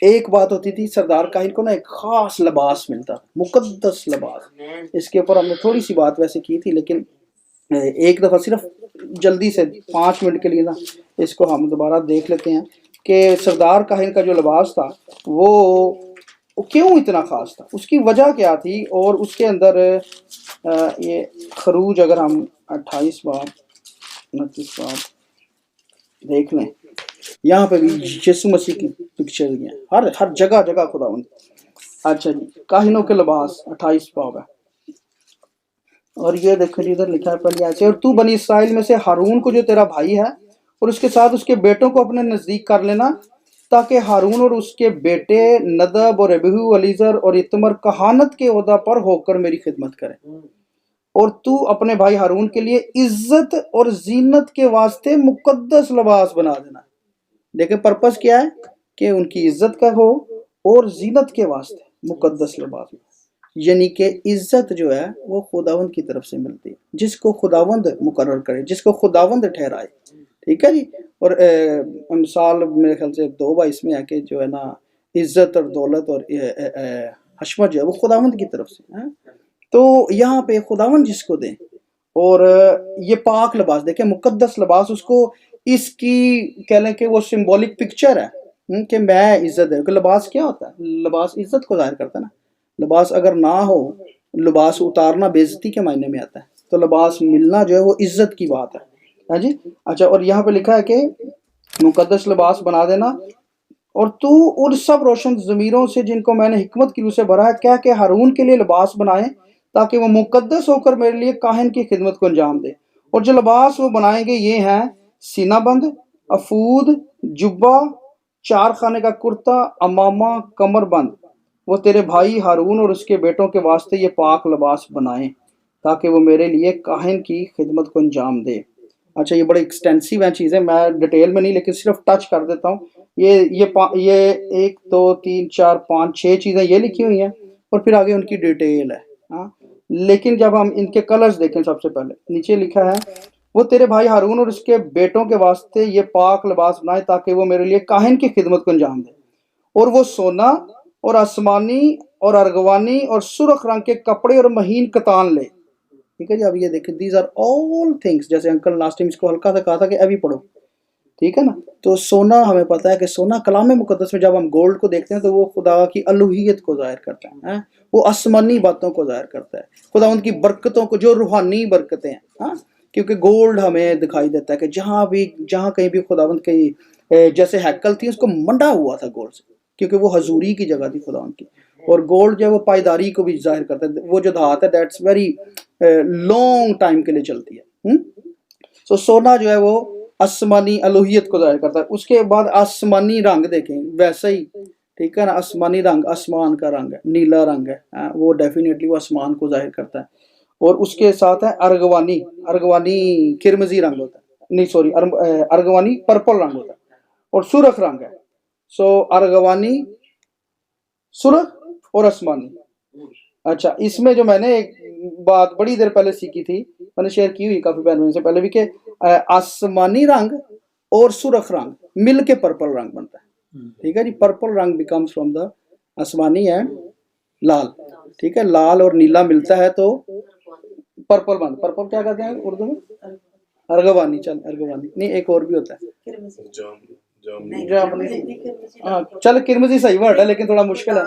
ایک بات ہوتی تھی سردار کاہن کو نا ایک خاص لباس ملتا، مقدس لباس. اس کے اوپر ہم نے تھوڑی سی بات ویسے کی تھی، لیکن ایک دفعہ صرف جلدی سے 5 منٹ کے لیے نا اس کو ہم دوبارہ دیکھ لیتے ہیں کہ سردار کاہن کا جو لباس تھا وہ کیوں اتنا خاص تھا، اس کی وجہ کیا تھی. اور اس کے اندر یہ خروج اگر ہم 28 باب 29 باب دیکھ لیں، یہاں پہ بھی یسوع مسیح کی پکچر ہیں ہر جگہ جگہ خداوند. اچھا جی، کاہنوں کے لباس 28 باب ہے. اور یہ دیکھو جی ادھر لکھا ہے پہلے ایسے، اور تو بنی اسرائیل میں سے ہارون کو جو تیرا بھائی ہے اور اس کے ساتھ اس کے بیٹوں کو اپنے نزدیک کر لینا، تاکہ ہارون اور اس کے بیٹے ندب اور ابیہو الیزر اور اتمر کہانت کے عہدہ پر ہو کر میری خدمت کریں. اور تو اپنے بھائی ہارون کے لیے عزت اور زینت کے واسطے مقدس لباس بنا دینا. دیکھیں پرپس کیا ہے کہ ان کی عزت کا ہو اور زینت کے واسطے مقدس لباس. یعنی کہ عزت جو ہے وہ خداوند کی طرف سے ملتی ہے، جس کو خداوند مقرر کرے، جس کو خداوند ٹھہرائے. ٹھیک ہے جی. اور مثال میرے خیال سے 2 اس میں ہے کہ جو ہے نا عزت اور دولت اور حشمت جو ہے وہ خداوند کی طرف سے ہے. تو یہاں پہ خداوند جس کو دیں، اور یہ پاک لباس دیکھیں مقدس لباس، اس کو اس کی کہہ لیں کہ وہ سمبولک پکچر ہے کہ میں عزت ہے. لباس کیا ہوتا ہے؟ لباس عزت کو ظاہر کرتا ہے نا. لباس اگر نہ ہو، لباس اتارنا بے عزتی کے معنی میں آتا ہے، تو لباس ملنا جو ہے وہ عزت کی بات ہے. ہاں جی. اچھا، اور یہاں پہ لکھا ہے کہ مقدس لباس بنا دینا، اور تو ان سب روشن ضمیروں سے جن کو میں نے حکمت کی روح سے بھرا ہے کیا کہ ہارون کے لیے لباس بنائیں، تاکہ وہ مقدس ہو کر میرے لیے کاہن کی خدمت کو انجام دے. اور جو لباس وہ بنائیں گے یہ ہیں سینہ بند، افود، جبہ، 4 خانے کا کرتا، امامہ، کمر بند. وہ تیرے بھائی ہارون اور اس کے بیٹوں کے واسطے یہ پاک لباس بنائیں، تاکہ وہ میرے لیے کاہن کی خدمت کو انجام دے. اچھا، یہ بڑے ایکسٹینسیو ہیں چیزیں، میں ڈیٹیل میں نہیں لیکن صرف ٹچ کر دیتا ہوں. یہ 1 2 3 4 5 6 چیزیں یہ لکھی ہوئی ہیں، اور پھر آگے ان کی ڈیٹیل ہے. ہاں، لیکن جب ہم ان کے کلرز دیکھیں، سب سے پہلے نیچے لکھا ہے وہ تیرے بھائی ہارون اور اس کے بیٹوں کے واسطے یہ پاک لباس بنائے، تاکہ وہ میرے لیے کاہن کی خدمت کو انجام دے. اور وہ سونا اور آسمانی اور ارغوانی اور سرخ رنگ کے کپڑے اور مہین کتان لے. ٹھیک ہے جی. اب یہ دیکھیں دیز آر آل تھنگس، جیسے انکل لاسٹ ٹائم اس کو ہلکا سا کہا تھا کہ ابھی پڑھو. ٹھیک ہے نا. تو سونا ہمیں پتہ ہے کہ سونا کلام مقدس میں جب ہم گولڈ کو دیکھتے ہیں تو وہ خدا کی الوہیت کو ظاہر کرتا ہے، وہ آسمانی باتوں کو ظاہر کرتا ہے، خدا ان کی برکتوں کو، جو روحانی برکتیں ہیں. ہاں، کیونکہ گولڈ ہمیں دکھائی دیتا ہے کہ جہاں کہیں بھی خداوند کی جیسے ہیکل تھی اس کو منڈا ہوا تھا گولڈ سے، کیونکہ وہ حضوری کی جگہ تھی خداوند کی. اور گولڈ جو ہے وہ پائیداری کو بھی ظاہر کرتا ہے، وہ جو دھات ہے دیٹس ویری لانگ ٹائم کے لیے چلتی ہے. سو سونا جو ہے وہ آسمانی الوہیت کو ظاہر کرتا ہے. اس کے بعد آسمانی رنگ دیکھیں ویسا ہی، ٹھیک ہے نا. آسمانی رنگ آسمان کا رنگ ہے، نیلا رنگ ہے، وہ ڈیفینیٹلی وہ آسمان کو ظاہر کرتا ہے. اور اس کے ساتھ ہے ارغوانی کرمزی رنگ ہوتا ہے، نہیں سوری، ارغوانی پرپل رنگ ہوتا ہے. اور سرخ رنگ ہے. سو ارغوانی، سرخ اور آسمانی. اچھا، اس میں جو میں نے ایک بات بڑی دیر پہلے سیکھی تھی، میں نے شیئر کی ہوئی کافی پہلے سے پہلے بھی، کہ آسمانی رنگ اور سرخ رنگ مل کے پرپل رنگ بنتا ہے. ٹھیک ہے جی. پرپل رنگ بیکمز فرام دا آسمانی اینڈ لال. ٹھیک ہے، لال اور نیلا ملتا ہے تو پرپل بند. پرپل کیا کہتے ہیں اردو میں؟ ارغوانی. ارغوانی نہیں، ایک اور بھی ہوتا ہے، ہاں چل کرمزی صحیح ورڈ ہے لیکن تھوڑا مشکل ہے،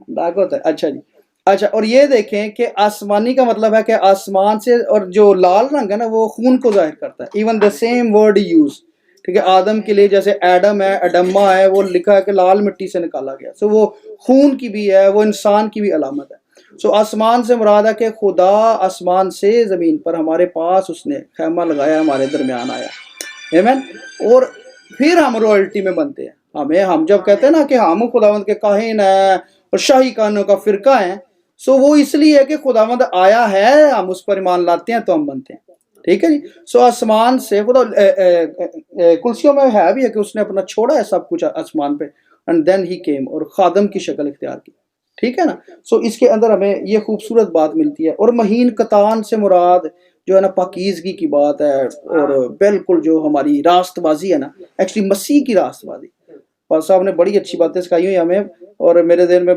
ڈارک ہوتا ہے. اچھا جی. اچھا، اور یہ دیکھیں کہ آسمانی کا مطلب ہے کہ آسمان سے، اور جو لال رنگ ہے نا وہ خون کو ظاہر کرتا ہے. Even the same word use. ٹھیک ہے، آدم کے لیے جیسے ایڈم ہے، اڈما ہے، وہ لکھا ہے کہ لال مٹی سے نکالا گیا. سو وہ خون کی بھی ہے، وہ انسان کی بھی علامت ہے. سو آسمان سے مراد ہے کہ خدا آسمان سے زمین پر ہمارے پاس اس نے خیمہ لگایا، ہمارے درمیان آیا. آمین. اور پھر ہم رویلٹی میں بنتے ہیں. ہم جب کہتے ہیں نا کہ ہم خداوند کے کاہن ہیں اور شاہی کانوں کا فرقہ ہیں، سو وہ اس لیے ہے کہ خداوند آیا ہے، ہم اس پر ایمان لاتے ہیں تو ہم بنتے ہیں. ٹھیک ہے جی. سو آسمان سے خدا کلسیوں میں ہے بھی ہے کہ اس نے اپنا چھوڑا ہے سب کچھ آسمان پہ، اینڈ دین ہی کیم، اور خادم کی شکل اختیار کی. ٹھیک ہے نا. سو اس کے اندر ہمیں یہ خوبصورت بات ملتی ہے. اور مہین کتان سے مراد جو ہے نا پاکیزگی کی بات ہے، اور بالکل جو ہماری راست بازی ہے نا، ایکچولی مسیح کی راست بازی. پاس صاحب نے بڑی اچھی باتیں سکھائی ہوئی ہمیں، اور میرے ذہن میں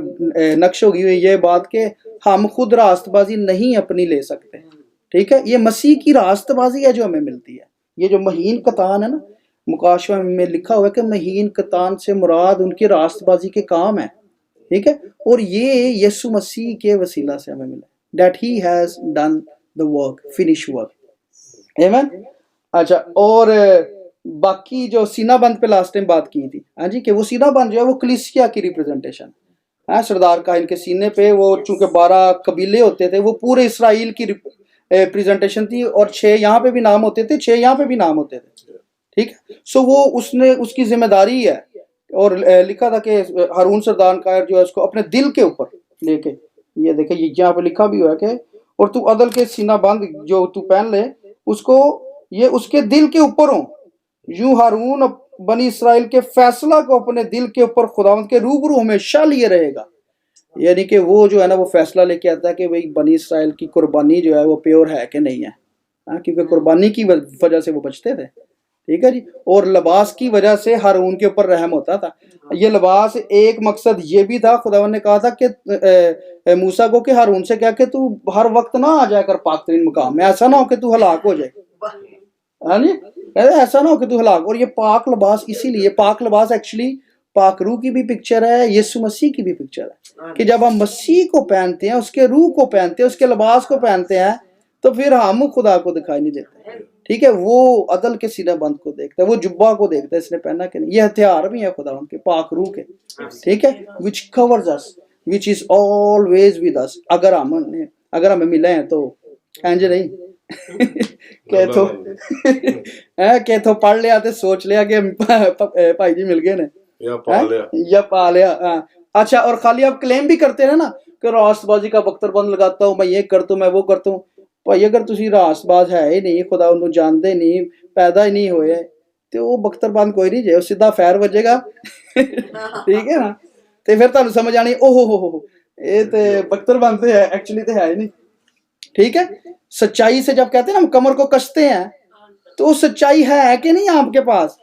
نقش ہوگی ہوئی یہ بات کہ ہم خود راست بازی نہیں اپنی لے سکتے، ٹھیک ہے، یہ مسیح کی راست بازی ہے جو ہمیں ملتی ہے. یہ جو مہین کتان ہے نا، مکاشفہ میں لکھا ہوا ہے کہ مہین کتان سے مراد ان کی راست بازی کے کام ہے، ٹھیک ہے، اور یہ یسوع مسیح کے وسیلہ سے ہمیں ملا، that he has done the work, finish work. Amen. اچھا، اور باقی جو سینہ بند پہ لاسٹ ٹائم بات کی تھی، ہاں جی، کہ وہ سینہ بند جو ہے وہ کلیسیا کی ریپریزنٹیشن ہے. سردار کاہن کے سینے پہ وہ چونکہ 12 قبیلے ہوتے تھے، وہ پورے اسرائیل کی ریپریزنٹیشن تھی، اور 6 یہاں پہ بھی نام ہوتے تھے، 6 یہاں پہ بھی نام ہوتے تھے، ٹھیک ہے. سو وہ اس کی ذمہ داری ہے، اور لکھا تھا کہ ہارون سردار کاہن جو ہے اس کو اپنے دل کے اوپر لے کے، یہ دیکھیں یہاں پہ لکھا بھی ہوا ہے کہ اور تو عدل کے سینہ بند جو تو پہن لے اس کو، یہ اس کے دل کے اوپر ہوں، یوں ہارون بنی اسرائیل کے فیصلہ کو اپنے دل کے اوپر خداوند کے روبرو ہمیشہ لیے رہے گا. یعنی کہ وہ جو ہے نا وہ فیصلہ لے کے آتا ہے کہ بھئی بنی اسرائیل کی قربانی جو ہے وہ پیور ہے کہ نہیں ہے، کیونکہ قربانی کی وجہ سے وہ بچتے تھے، ٹھیک ہے جی. اور لباس کی وجہ سے ہارون کے اوپر رحم ہوتا تھا. یہ لباس ایک مقصد یہ بھی تھا، خداوند نے کہا تھا کہ موسیٰ کو کہ ہارون سے کہا کہ تو ہر وقت نہ آ جائے کر پاک ترین مقام میں، ایسا نہ ہو کہ تو ہلاک ہو جائے، ہاں جی، ایسا نہ ہو کہ تو ہلاک. اور یہ پاک لباس اسی لیے، پاک لباس ایکچولی پاک روح کی بھی پکچر ہے، یسوع مسیح کی بھی پکچر ہے، کہ جب ہم مسیح کو پہنتے ہیں، اس کے روح کو پہنتے ہیں، اس کے لباس کو پہنتے ہیں، تو پھر ہم خدا کو دکھائی نہیں دیتے، ٹھیک ہے. وہ عدل کے سینہ بند کو دیکھتا ہے، وہ جبہ کو دیکھتا ہے اس نے پہنا کہ نہیں. یہ ہتھیار بھی ہے خدا ان کے پاک روح کے، ٹھیک ہے، which covers us, which is always with us. اگر ہمیں ملے ہیں تو اینج نہیں کہ تو پڑھ لیا تو سوچ لیا کہ بھائی جی مل گئے نے یا پا لیا. اچھا، اور خالی آپ کلیم بھی کرتے ہیں نا کہ راست بازی کا بختر بند لگاتا ہوں، میں یہ کرتا ہوں، میں وہ کرتا ہوں. بھائی اگر تسی راست باز ہے ہی نہیں، خدا انہوں جانتے نہیں، پیدا ہی نہیں ہوئے، تو وہ بختر بند کوئی نہیں جائے، وہ سیدھا فیر بجے گا، ٹھیک ہے نا. تو پھر تمہیں سمجھ آنی اوہ یہ تو بختر بند ہے، ایکچولی تو ہے ہی نہیں، ٹھیک ہے. سچائی سے جب کہتے ہیں نا ہم کمر کو کستے ہیں، تو وہ سچائی ہے کہ نہیں آپ کے پاس،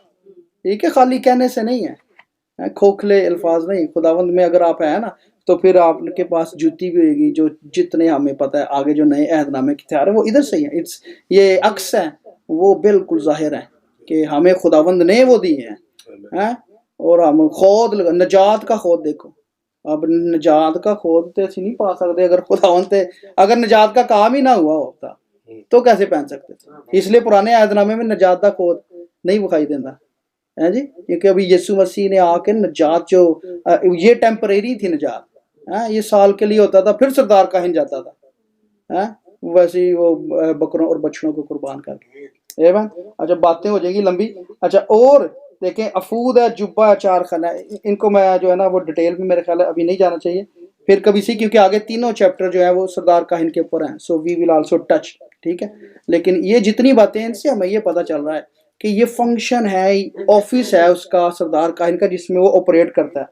ٹھیک ہے، خالی کہنے سے نہیں ہے، کھوکھلے الفاظ نہیں. خداوند میں اگر آپ ہیں نا تو پھر آپ کے پاس جوتی بھی ہوئے گی. جو جتنے ہمیں پتہ ہے آگے جو نئے عہد نامے کے تھے وہ ادھر سے ہی ہیں، یہ عکس ہے، وہ بالکل ظاہر ہے کہ ہمیں خداوند نے وہ دی ہیں، اور ہم خود نجات کا خود دیکھو. اب نجات کا خود تو اسی نہیں پا سکتے اگر خداوند تے اگر نجات کا کام ہی نہ ہوا ہوتا تو کیسے پہن سکتے. اس لیے پرانے عہد نامے میں نجات کا خود نہیں دکھائی دیتا ہے جی، کیونکہ ابھی یسوع مسیح نے آ کے نجات جو یہ ٹیمپریری تھی نجات، یہ سال کے لیے ہوتا تھا، پھر سردار کاہن جاتا تھا، ویسے ہی وہ بکروں اور بچڑوں کو قربان کر کے. اچھا، باتیں ہو جائیں گی لمبی. اچھا، اور دیکھیں افود ہے، جبہ ہے، 4 خانہ ہے. ان کو میں جو ہے نا وہ ڈیٹیل میں میرے خیال ہے ابھی نہیں جانا چاہیے، پھر کبھی سی، کیونکہ آگے تینوں چیپٹر جو ہیں وہ سردار کاہن کے اوپر ہیں. سو وی ول آلسو ٹچ، ٹھیک ہے. لیکن یہ جتنی باتیں ان سے ہمیں یہ پتہ چل رہا ہے کہ یہ فنکشن ہے، آفس ہے اس کا سردار کاہن کا، جس میں وہ آپریٹ کرتا ہے.